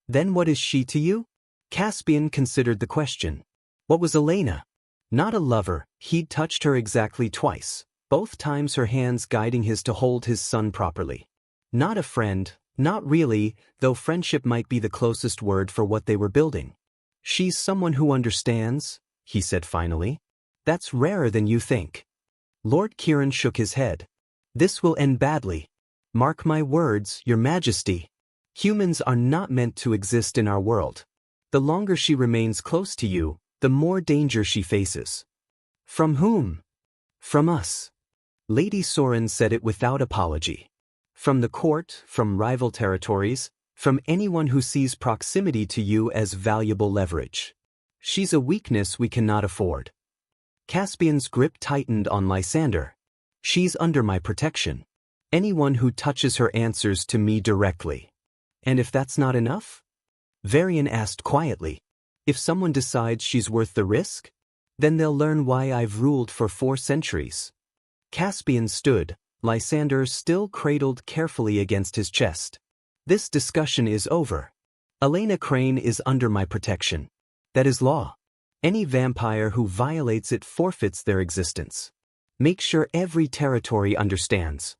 Then what is she to you? Caspian considered the question. What was Elena? Not a lover, he'd touched her exactly twice, both times her hands guiding his to hold his son properly. Not a friend, not really, though friendship might be the closest word for what they were building. She's someone who understands, he said finally. That's rarer than you think. Lord Kieran shook his head. This will end badly. Mark my words, Your Majesty. Humans are not meant to exist in our world. The longer she remains close to you, the more danger she faces. From whom? From us. Lady Soren said it without apology. From the court, from rival territories, from anyone who sees proximity to you as valuable leverage. She's a weakness we cannot afford. Caspian's grip tightened on Lysander. She's under my protection. Anyone who touches her answers to me directly. And if that's not enough? Varian asked quietly. If someone decides she's worth the risk, then they'll learn why I've ruled for 4 centuries. Caspian stood, Lysander still cradled carefully against his chest. This discussion is over. Elena Crane is under my protection. That is law. Any vampire who violates it forfeits their existence. Make sure every territory understands.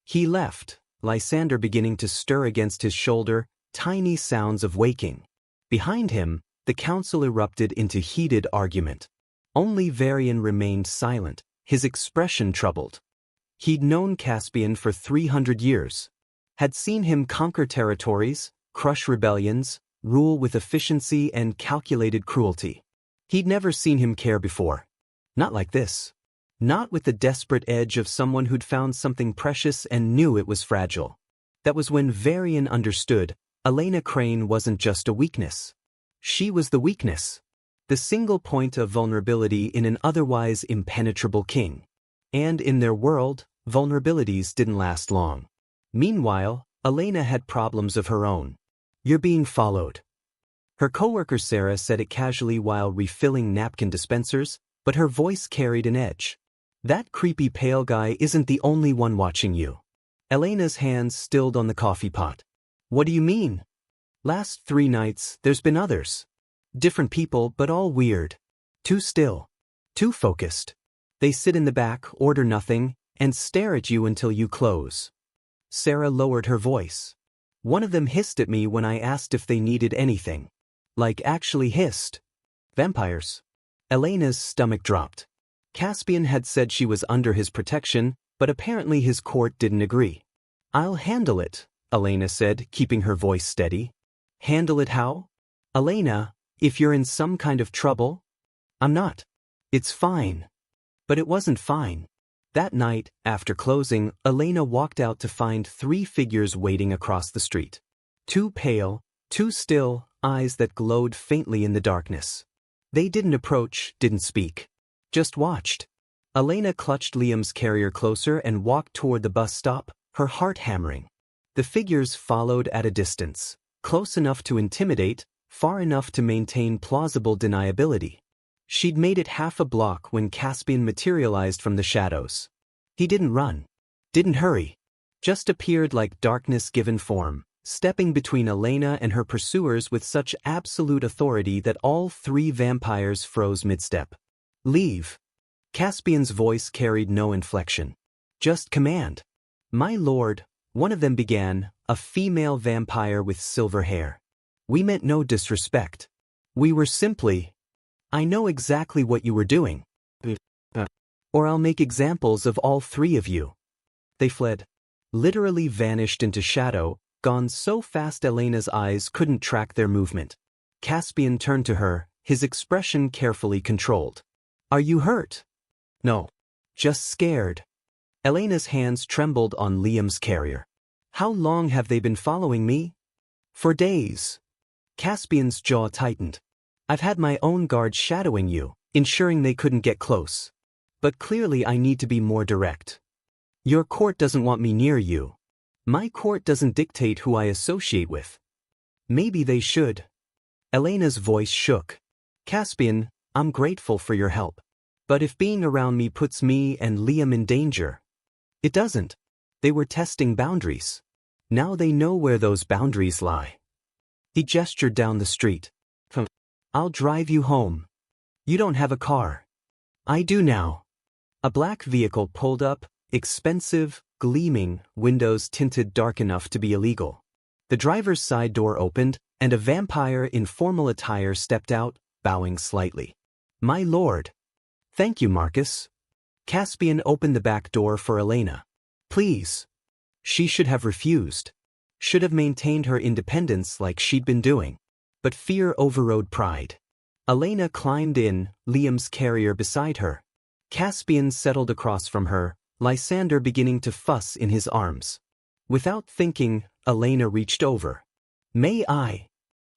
He left, Lysander beginning to stir against his shoulder, tiny sounds of waking. Behind him, the council erupted into heated argument. Only Varian remained silent, his expression troubled. He'd known Caspian for 300 years. Had seen him conquer territories, crush rebellions, rule with efficiency and calculated cruelty. He'd never seen him care before. Not like this. Not with the desperate edge of someone who'd found something precious and knew it was fragile. That was when Varian understood Elena Crane wasn't just a weakness. She was the weakness. The single point of vulnerability in an otherwise impenetrable king. And in their world, vulnerabilities didn't last long. Meanwhile, Elena had problems of her own. "You're being followed." Her coworker Sarah said it casually while refilling napkin dispensers, but her voice carried an edge. "That creepy pale guy isn't the only one watching you." Elena's hands stilled on the coffee pot. "What do you mean?" "Last 3 nights, there's been others. Different people, but all weird. Too still. Too focused. They sit in the back, order nothing, and stare at you until you close." Sarah lowered her voice. "One of them hissed at me when I asked if they needed anything. Like actually hissed." Vampires. Elena's stomach dropped. Caspian had said she was under his protection, but apparently his court didn't agree. "I'll handle it," Elena said, keeping her voice steady. "Handle it how?" "Elena, if you're in some kind of trouble." "I'm not. It's fine." But it wasn't fine. That night, after closing, Elena walked out to find 3 figures waiting across the street. 2 pale, 2 still, eyes that glowed faintly in the darkness. They didn't approach, didn't speak. Just watched. Elena clutched Liam's carrier closer and walked toward the bus stop, her heart hammering. The figures followed at a distance, close enough to intimidate, far enough to maintain plausible deniability. She'd made it half a block when Caspian materialized from the shadows. He didn't run. Didn't hurry. Just appeared like darkness given form, stepping between Elena and her pursuers with such absolute authority that all 3 vampires froze mid-step. "Leave." Caspian's voice carried no inflection. Just command. "My lord," one of them began, a female vampire with silver hair. "We meant no disrespect. We were simply... I know exactly what you were doing. Or I'll make examples of all 3 of you." They fled. Literally vanished into shadow, gone so fast Elena's eyes couldn't track their movement. Caspian turned to her, his expression carefully controlled. "Are you hurt?" "No. Just scared." Elena's hands trembled on Liam's carrier. "How long have they been following me?" "For days." Caspian's jaw tightened. "I've had my own guards shadowing you, ensuring they couldn't get close. But clearly I need to be more direct. Your court doesn't want me near you. My court doesn't dictate who I associate with." "Maybe they should." Elena's voice shook. "Caspian, I'm grateful for your help. But if being around me puts me and Liam in danger..." "It doesn't. They were testing boundaries. Now they know where those boundaries lie." He gestured down the street. "I'll drive you home. You don't have a car." "I do now." A black vehicle pulled up, expensive, gleaming, windows tinted dark enough to be illegal. The driver's side door opened, and a vampire in formal attire stepped out, bowing slightly. "My lord." "Thank you, Marcus." Caspian opened the back door for Elena. "Please." She should have refused. Should have maintained her independence like she'd been doing. But fear overrode pride. Elena climbed in, Liam's carrier beside her. Caspian settled across from her, Lysander beginning to fuss in his arms. Without thinking, Elena reached over. "May I?"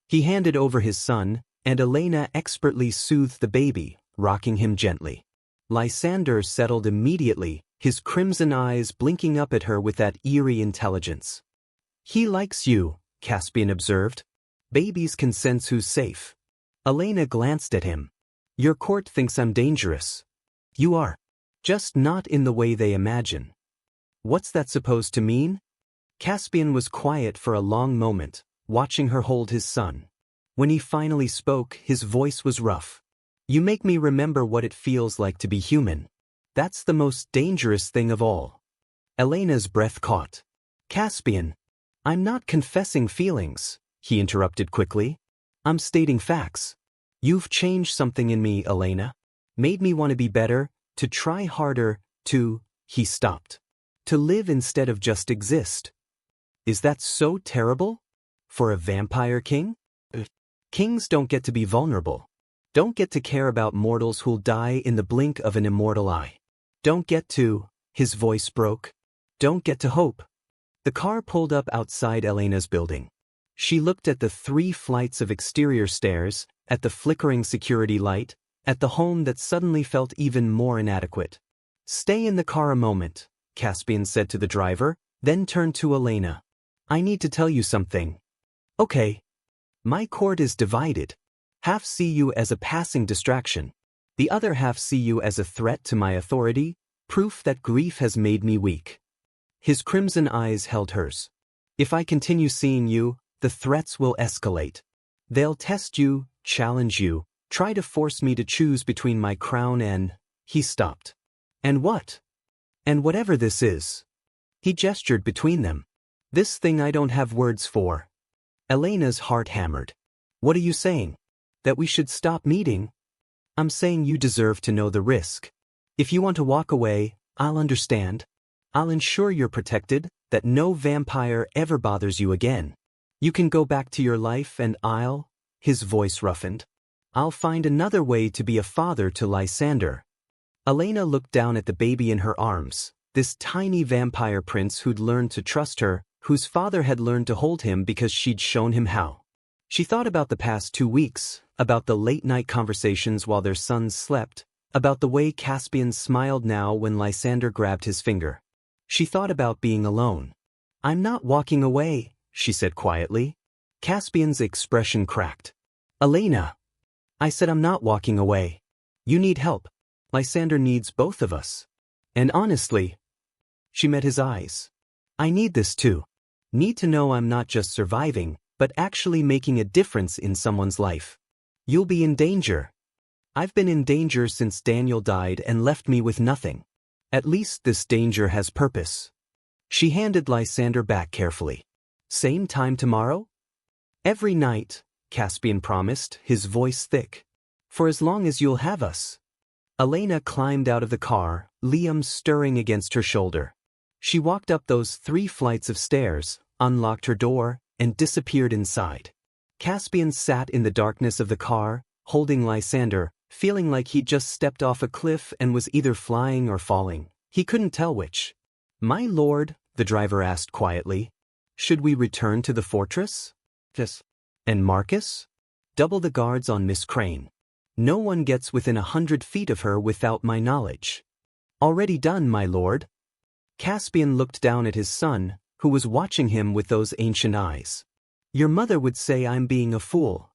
He handed over his son, and Elena expertly soothed the baby, rocking him gently. Lysander settled immediately, his crimson eyes blinking up at her with that eerie intelligence. "He likes you," Caspian observed. "Babies can sense who's safe." Elena glanced at him. "Your court thinks I'm dangerous." "You are. Just not in the way they imagine." "What's that supposed to mean?" Caspian was quiet for a long moment, watching her hold his son. When he finally spoke, his voice was rough. "You make me remember what it feels like to be human. That's the most dangerous thing of all." Elena's breath caught. "Caspian, I'm not confessing feelings. he interrupted quickly. I'm stating facts. You've changed something in me, Elena. Made me want to be better, to try harder, he stopped. To live instead of just exist. Is that so terrible? For a vampire king? Kings don't get to be vulnerable. Don't get to care about mortals who'll die in the blink of an immortal eye. Don't get to, his voice broke. Don't get to hope. The car pulled up outside Elena's building. She looked at the 3 flights of exterior stairs, at the flickering security light, at the home that suddenly felt even more inadequate. Stay in the car a moment, Caspian said to the driver, then turned to Elena. I need to tell you something. Okay. My court is divided. Half see you as a passing distraction. The other half see you as a threat to my authority, proof that grief has made me weak. His crimson eyes held hers. If I continue seeing you, the threats will escalate. They'll test you, challenge you, try to force me to choose between my crown and... He stopped. And what? And whatever this is. He gestured between them. This thing I don't have words for. Elena's heart hammered. What are you saying? That we should stop meeting? I'm saying you deserve to know the risk. If you want to walk away, I'll understand. I'll ensure you're protected, that no vampire ever bothers you again. You can go back to your life and his voice roughened. I'll find another way to be a father to Lysander. Elena looked down at the baby in her arms, this tiny vampire prince who'd learned to trust her, whose father had learned to hold him because she'd shown him how. She thought about the past 2 weeks, about the late-night conversations while their sons slept, about the way Caspian smiled now when Lysander grabbed his finger. She thought about being alone. I'm not walking away, she said quietly. Caspian's expression cracked. Elena! I said I'm not walking away. You need help. Lysander needs both of us. And honestly... She met his eyes. I need this too. Need to know I'm not just surviving, but actually making a difference in someone's life. You'll be in danger. I've been in danger since Daniel died and left me with nothing. At least this danger has purpose. She handed Lysander back carefully. Same time tomorrow? Every night, Caspian promised, his voice thick. For as long as you'll have us. Elena climbed out of the car, Liam stirring against her shoulder. She walked up those 3 flights of stairs, unlocked her door, and disappeared inside. Caspian sat in the darkness of the car, holding Lysander, feeling like he'd just stepped off a cliff and was either flying or falling. He couldn't tell which. My lord, the driver asked quietly, should we return to the fortress? Yes. And Marcus? Double the guards on Miss Crane. No one gets within 100 feet of her without my knowledge. Already done, my lord. Caspian looked down at his son, who was watching him with those ancient eyes. Your mother would say I'm being a fool.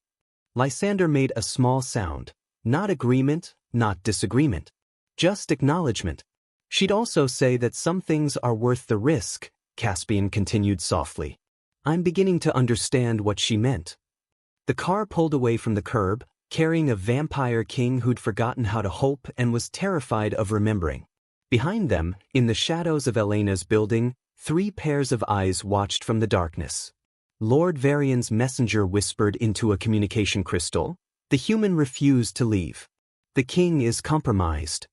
Lysander made a small sound. Not agreement, not disagreement. Just acknowledgement. She'd also say that some things are worth the risk, Caspian continued softly. I'm beginning to understand what she meant. The car pulled away from the curb, carrying a vampire king who'd forgotten how to hope and was terrified of remembering. Behind them, in the shadows of Elena's building, 3 pairs of eyes watched from the darkness. Lord Varian's messenger whispered into a communication crystal. The human refused to leave. The king is compromised.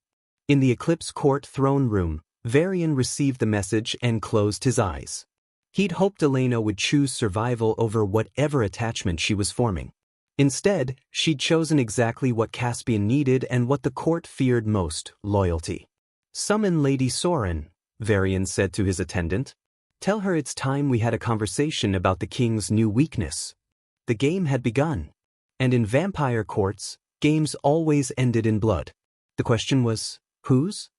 In the Eclipse Court throne room, Varian received the message and closed his eyes. He'd hoped Elena would choose survival over whatever attachment she was forming. Instead, she'd chosen exactly what Caspian needed and what the court feared most, loyalty. Summon Lady Soren, Varian said to his attendant. Tell her it's time we had a conversation about the king's new weakness. The game had begun. And in vampire courts, games always ended in blood. The question was, whose?